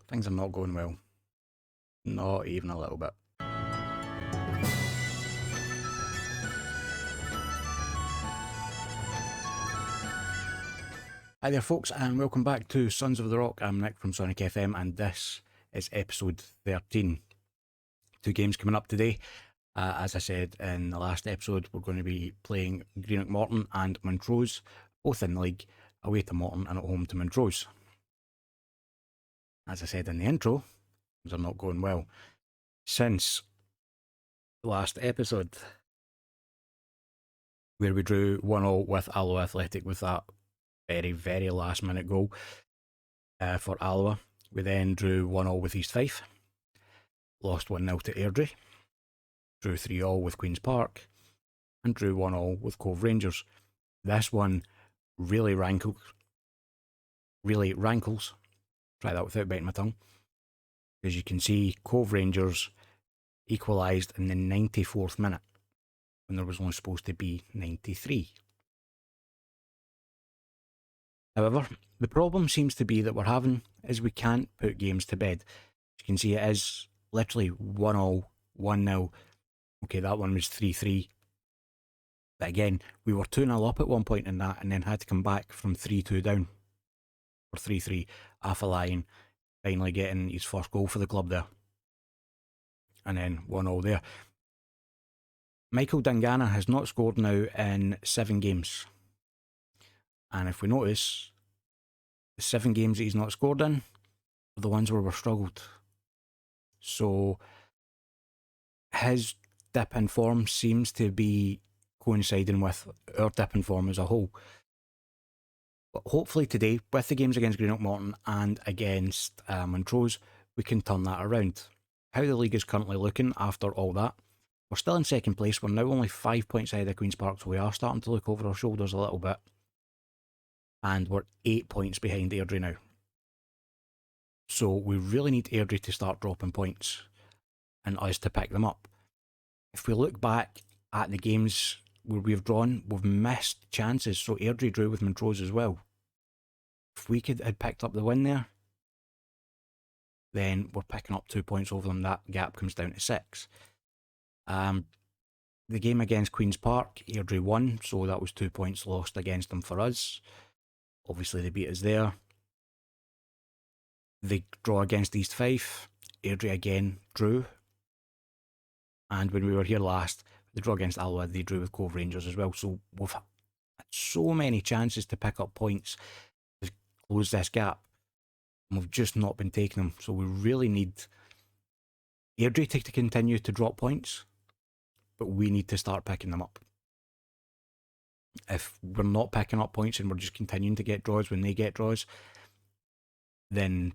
Things are not going well. Not even a little bit. Hi there folks, and welcome back to Sons of the Rock. I'm Nick from SonickFM, and this is episode 13. 2 games coming up today. As I said in the last episode, we're going to be playing Greenock Morton and Montrose, both in the league, away to Morton and at home to Montrose. As I said in the intro, things are not going well. Since the last episode, where we drew 1-1 with Alloa Athletic with that very, very last minute goal for Alloa. We then drew 1-1 with East Fife, lost 1-0 to Airdrie, drew 3-3 with Queen's Park, and drew 1-1 with Cove Rangers. This one really rankles. Try that without biting my tongue. As you can see, Cove Rangers equalised in the 94th minute when there was only supposed to be 93. However, the problem seems to be that we're having is we can't put games to bed. As you can see, it is literally 1-0, 1-0. Okay, that one was 3-3. But again, we were 2-0 up at one point in that and then had to come back from 3-2 down. Or 3-3. Afalayan finally getting his first goal for the club there. And then 1-0 there. Michael Dangana has not scored now in 7 games. And if we notice, the 7 games that he's not scored in are the ones where we've struggled. So his dip in form seems to be coinciding with our dip in form as a whole. But hopefully today, with the games against Greenock Morton and against Montrose, we can turn that around. How the league is currently looking after all that, we're still in second place. We're now only 5 points ahead of Queen's Park, so we are starting to look over our shoulders a little bit. And we're 8 points behind Airdrie now. So we really need Airdrie to start dropping points and us to pick them up. If we look back at the games where we've drawn, we've missed chances. So Airdrie drew with Montrose as well. If we had picked up the win there, then we're picking up 2 points over them. That gap comes down to 6. The game against Queen's Park, Airdrie won, so that was 2 points lost against them for us. Obviously they beat us there. The draw against East Fife, Airdrie again drew. And when we were here last, the draw against Alloa, they drew with Cove Rangers as well. So we've had so many chances to pick up points to close this gap. And we've just not been taking them. So we really need Airdrie to continue to drop points, but we need to start picking them up. If we're not picking up points and we're just continuing to get draws when they get draws, then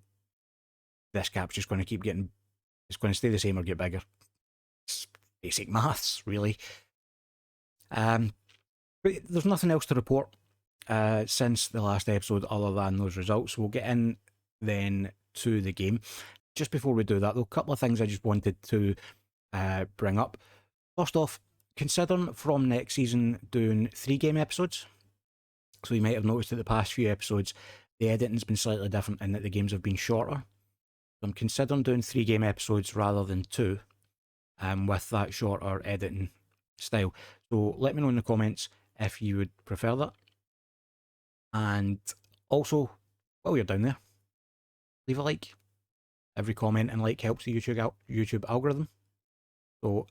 this gap's just going to keep getting, it's going to stay the same or get bigger. It's basic maths, really. But there's nothing else to report since the last episode other than those results. We'll get in then to the game. Just before we do that, though, a couple of things I just wanted to bring up. First off, considering from next season doing 3-game episodes, so you might have noticed that the past few episodes the editing's been slightly different in that the games have been shorter. So I'm considering doing 3-game episodes rather than 2, with that shorter editing style. So let me know in the comments if you would prefer that. And also, while you're down there, leave a like. Every comment and like helps the YouTube algorithm. So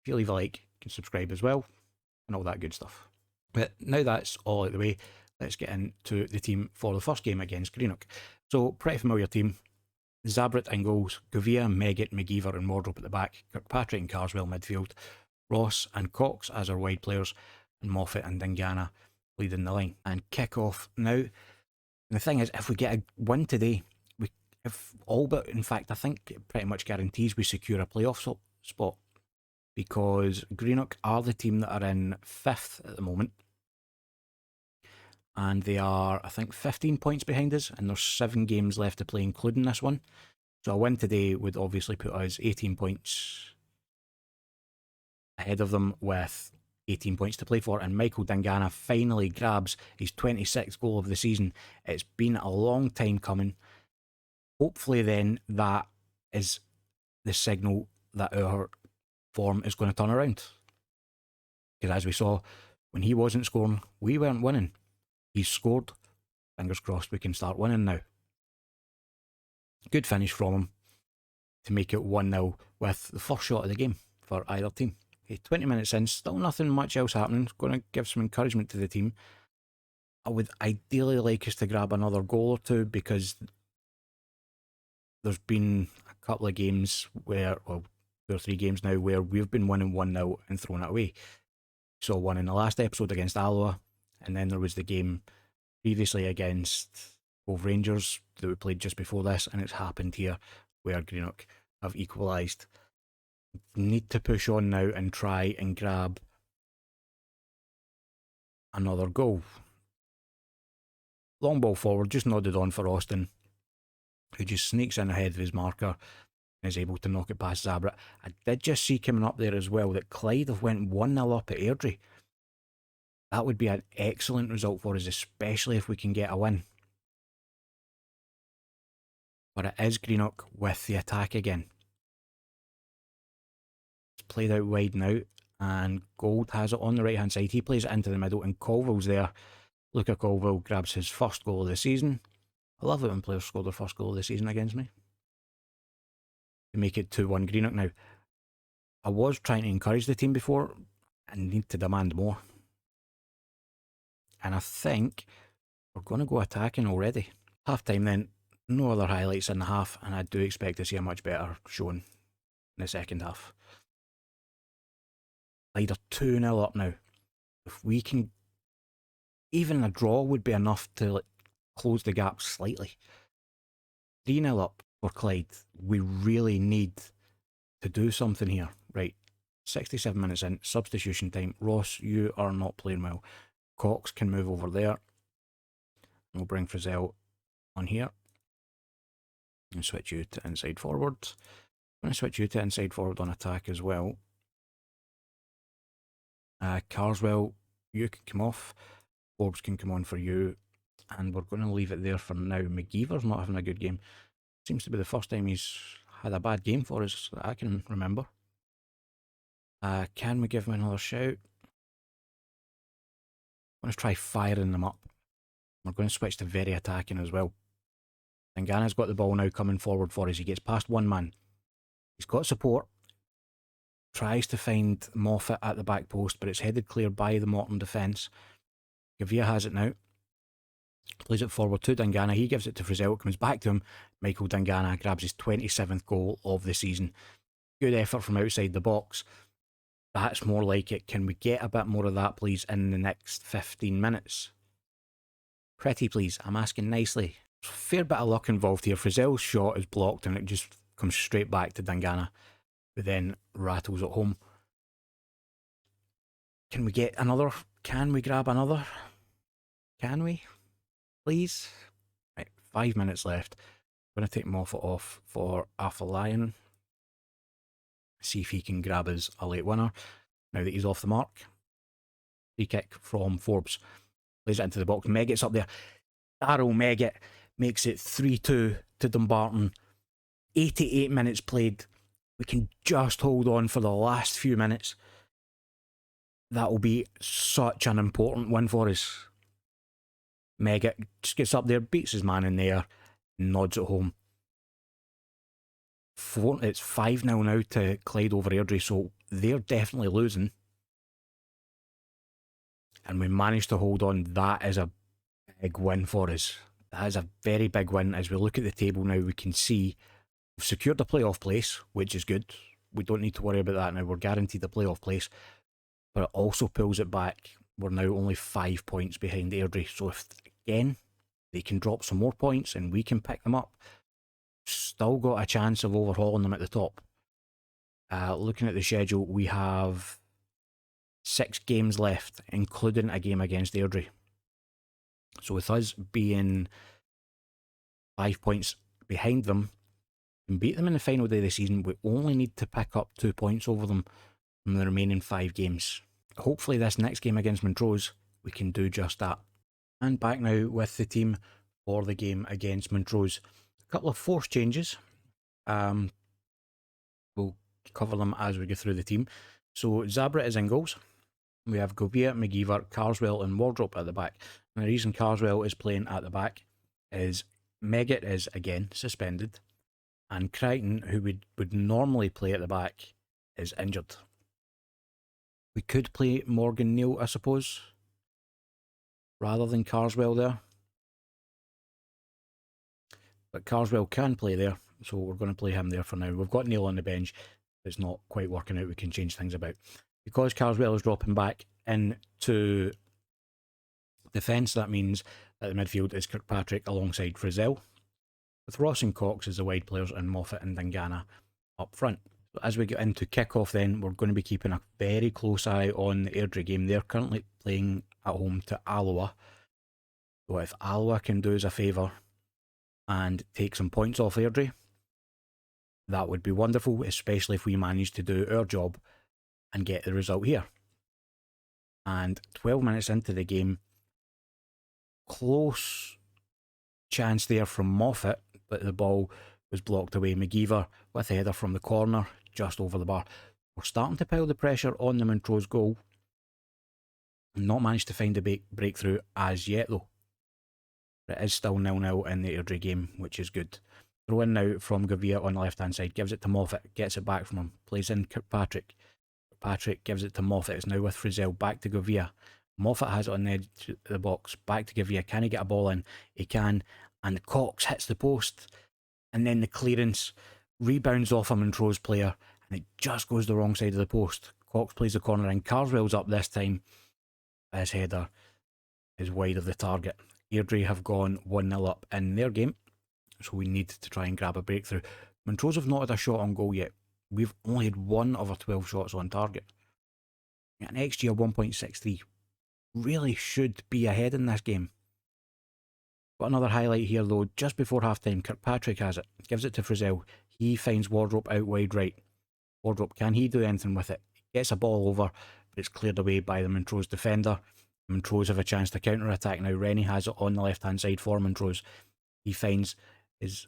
if you leave a like, you can subscribe as well, and all that good stuff. But now that's all out of the way, let's get into the team for the first game against Greenock. So, pretty familiar team. Zabrit in goals, Govia, Meggitt, McGeever and Wardrope at the back, Kirkpatrick and Carswell midfield, Ross and Cox as our wide players, and Moffat and Dingana leading the line. And kick off now. And the thing is, if we get a win today, if all but, in fact, I think it pretty much guarantees we secure a playoff spot, because Greenock are the team that are in 5th at the moment, and they are, I think, 15 points behind us, and there's 7 games left to play, including this one. So a win today would obviously put us 18 points ahead of them with 18 points to play for, and Michael Dangana finally grabs his 26th goal of the season. It's been a long time coming. Hopefully then that is the signal that our form is going to turn around. Because as we saw, when he wasn't scoring, we weren't winning. He's scored. Fingers crossed we can start winning now. Good finish from him to make it 1-0 with the first shot of the game for either team. Okay, 20 minutes in, still nothing much else happening. Going to give some encouragement to the team. I would ideally like us to grab another goal or two, because there's been a couple of games where, well, 2 or 3 games now where we've been winning 1-0 and thrown it away. So one in the last episode against Alloa, and then there was the game previously against Cove Rangers that we played just before this, and it's happened here where Greenock have equalised. Need to push on now and try and grab another goal. Long ball forward, just nodded on for Austin, who just sneaks in ahead of his marker and is able to knock it past Zabra. I did just see coming up there as well that Clyde have went 1-0 up at Airdrie. That would be an excellent result for us, especially if we can get a win. But it is Greenock with the attack again. It's played out wide now, and Gold has it on the right hand side. He plays it into the middle, and Colville's there. Luca Colville grabs his first goal of the season. I love it when players score their first goal of the season against me. To make it 2-1 Greenock now. I was trying to encourage the team before, and need to demand more. And I think we're going to go attacking already. Half time then, no other highlights in the half, and I do expect to see a much better showing in the second half. Clyde are 2-0 up now. If we can, even a draw would be enough to close the gap slightly. 3-0 up for Clyde. We really need to do something here. Right, 67 minutes in, substitution time. Ross, you are not playing well. Cox can move over there. We'll bring Frizzell on here. And switch you to inside forward. I'm going to switch you to inside forward on attack as well. Carswell, you can come off. Forbes can come on for you. And we're going to leave it there for now. McGeever's not having a good game. Seems to be the first time he's had a bad game for us that I can remember. Can we give him another shout? I'm going to try firing them up. We're going to switch to very attacking as well. Dangana's got the ball now coming forward for us. He gets past one man. He's got support. Tries to find Moffat at the back post, but it's headed clear by the Morton defence. Gavia has it now. Plays it forward to Dangana. He gives it to Frizzell. It comes back to him. Michael Dangana grabs his 27th goal of the season. Good effort from outside the box. That's more like it. Can we get a bit more of that, please, in the next 15 minutes? Pretty please. I'm asking nicely. Fair bit of luck involved here. Frizzell's shot is blocked and it just comes straight back to Dangana, who then rattles it home. Can we get another? Can we grab another? Can we? Please? Right, 5 minutes left. I'm going to take Moffat off for Lion. See if he can grab us a late winner. Now that he's off the mark. Free kick from Forbes. Plays it into the box. Meggett's up there. Darryl Meggett makes it 3-2 to Dumbarton. 88 minutes played. We can just hold on for the last few minutes. That will be such an important win for us. Meggett just gets up there, beats his man in there, nods it home. It's 5-0 now to Clyde over Airdrie, so they're definitely losing. And we managed to hold on. That is a big win for us. That is a very big win. As we look at the table now, we can see we've secured a playoff place, which is good. We don't need to worry about that now. We're guaranteed a playoff place. But it also pulls it back. We're now only 5 points behind Airdrie. So if, again, they can drop some more points and we can pick them up, still got a chance of overhauling them at the top. Looking at the schedule, we have 6 games left, including a game against Airdrie. So with us being 5 points behind them and beat them in the final day of the season, we only need to pick up 2 points over them from the remaining 5 games. Hopefully this next game against Montrose, we can do just that. And back now with the team for the game against Montrose. couple of forced changes. We'll cover them as we go through the team. So Zabra is in goals. We have Govia, McGeever, Carswell and Wardrop at the back. And the reason Carswell is playing at the back is Megget is again suspended, and Crichton, who would normally play at the back, is injured. We could play Morgan Neal, I suppose, rather than Carswell there. But Carswell can play there, so we're going to play him there for now. We've got Neil on the bench. It's not quite working out. We can change things about. Because Carswell is dropping back into defence, that means that the midfield is Kirkpatrick alongside Frizzell, with Ross and Cox as the wide players and Moffat and Dangana up front. So as we get into kick-off then, we're going to be keeping a very close eye on the Airdrie game. They're currently playing at home to Alloa. So if Alloa can do us a favour and take some points off Airdrie, that would be wonderful, especially if we manage to do our job and get the result here. And 12 minutes into the game, close chance there from Moffat, but the ball was blocked away. McGeever with a header from the corner, just over the bar. We're starting to pile the pressure on the Montrose goal. Not managed to find a breakthrough as yet though. It is still 0-0 in the Airdrie game, which is good. Throw in now from Gavia on the left hand side, gives it to Moffat, gets it back from him, plays in Kirkpatrick. Kirkpatrick gives it to Moffat, it's now with Frizzell, back to Gavia. Moffat has it on the edge of the box, back to Gavia. Can he get a ball in? He can, and Cox hits the post, and then the clearance rebounds off a Montrose player, and it just goes the wrong side of the post. Cox plays the corner in, Carswell's up this time. His header is wide of the target. Airdrie have gone 1-0 up in their game, so we need to try and grab a breakthrough. Montrose have not had a shot on goal yet. We've only had 1 of our 12 shots on target. An XG of 1.63 really should be ahead in this game. Got another highlight here though. Just before half time, Kirkpatrick has it, gives it to Frizzell. He finds Wardrop out wide right. Wardrop, can he do anything with it? He gets a ball over, but it's cleared away by the Montrose defender. Montrose have a chance to counter attack now. Rennie has it on the left hand side for Montrose. He finds his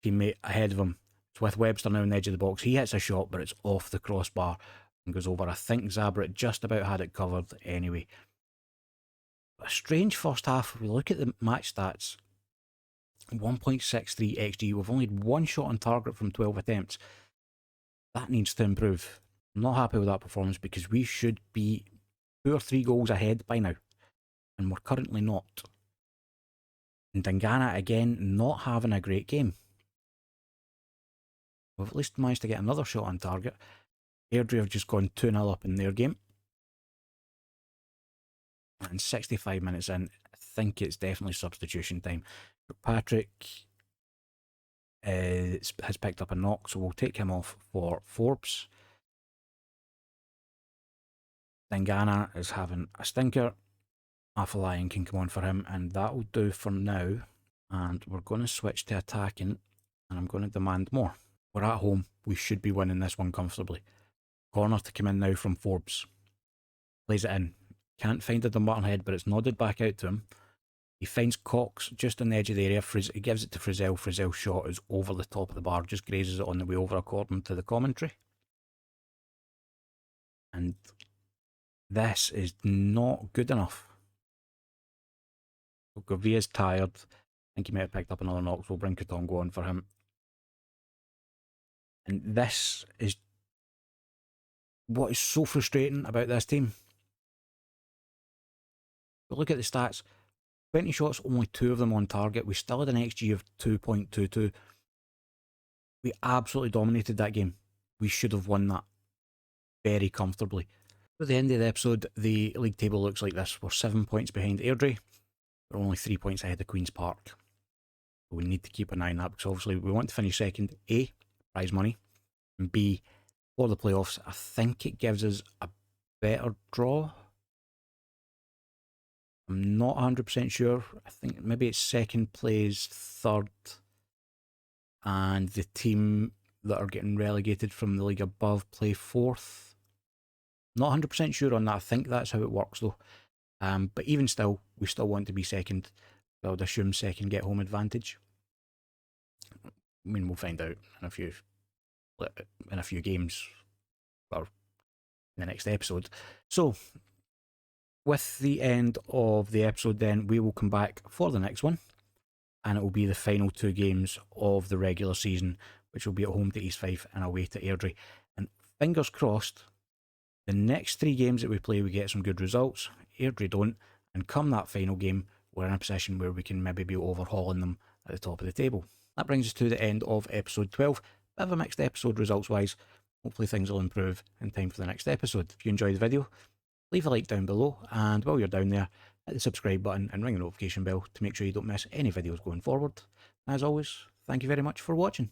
teammate ahead of him. It's with Webster now on the edge of the box. He hits a shot, but it's off the crossbar and goes over. I think Zabra just about had it covered anyway. A strange first half. If we look at the match stats, 1.63 XG. We've only had 1 shot on target from 12 attempts. That needs to improve. I'm not happy with that performance because we should be 2 or 3 goals ahead by now, and we're currently not. And Dangana again not having a great game. We've at least managed to get another shot on target. Airdrie have just gone 2-0 up in their game. And 65 minutes in, I think it's definitely substitution time. Patrick has picked up a knock, so we'll take him off for Forbes. Dangana is having a stinker. Afalayan can come on for him, and that will do for now. And we're going to switch to attacking, and I'm going to demand more. We're at home. We should be winning this one comfortably. Corner to come in now from Forbes. Plays it in. Can't find the Dumbarton head, but it's nodded back out to him. He finds Cox just on the edge of the area. He gives it to Frizzell. Frizzell's shot is over the top of the bar, just grazes it on the way over according to the commentary. And this is not good enough. Gavia's tired. I think he might have picked up another knock, so we'll bring Katongo on for him. And this is what is so frustrating about this team. But look at the stats. 20 shots, only 2 of them on target. We still had an XG of 2.22. We absolutely dominated that game. We should have won that very comfortably. At the end of the episode, the league table looks like this. We're 7 points behind Airdrie. We're only 3 points ahead of Queen's Park. We need to keep an eye on that because obviously we want to finish second. A, prize money. And B, for the playoffs, I think it gives us a better draw. I'm not 100% sure. I think maybe it's second plays third, and the team that are getting relegated from the league above play fourth. Not 100% sure on that. I think that's how it works though. But even still, we still want to be second. I would assume second get home advantage. I mean, we'll find out in a few games, or in the next episode. So, with the end of the episode, then we will come back for the next one, and it will be the final 2 games of the regular season, which will be at home to East Fife and away to Airdrie. And fingers crossed, the next 3 games that we play, we get some good results. Airdrie don't, and come that final game, we're in a position where we can maybe be overhauling them at the top of the table. That brings us to the end of episode 12. Bit of a mixed episode results wise. Hopefully things will improve in time for the next episode. If you enjoyed the video, leave a like down below, and while you're down there, hit the subscribe button and ring the notification bell to make sure you don't miss any videos going forward. As always, thank you very much for watching.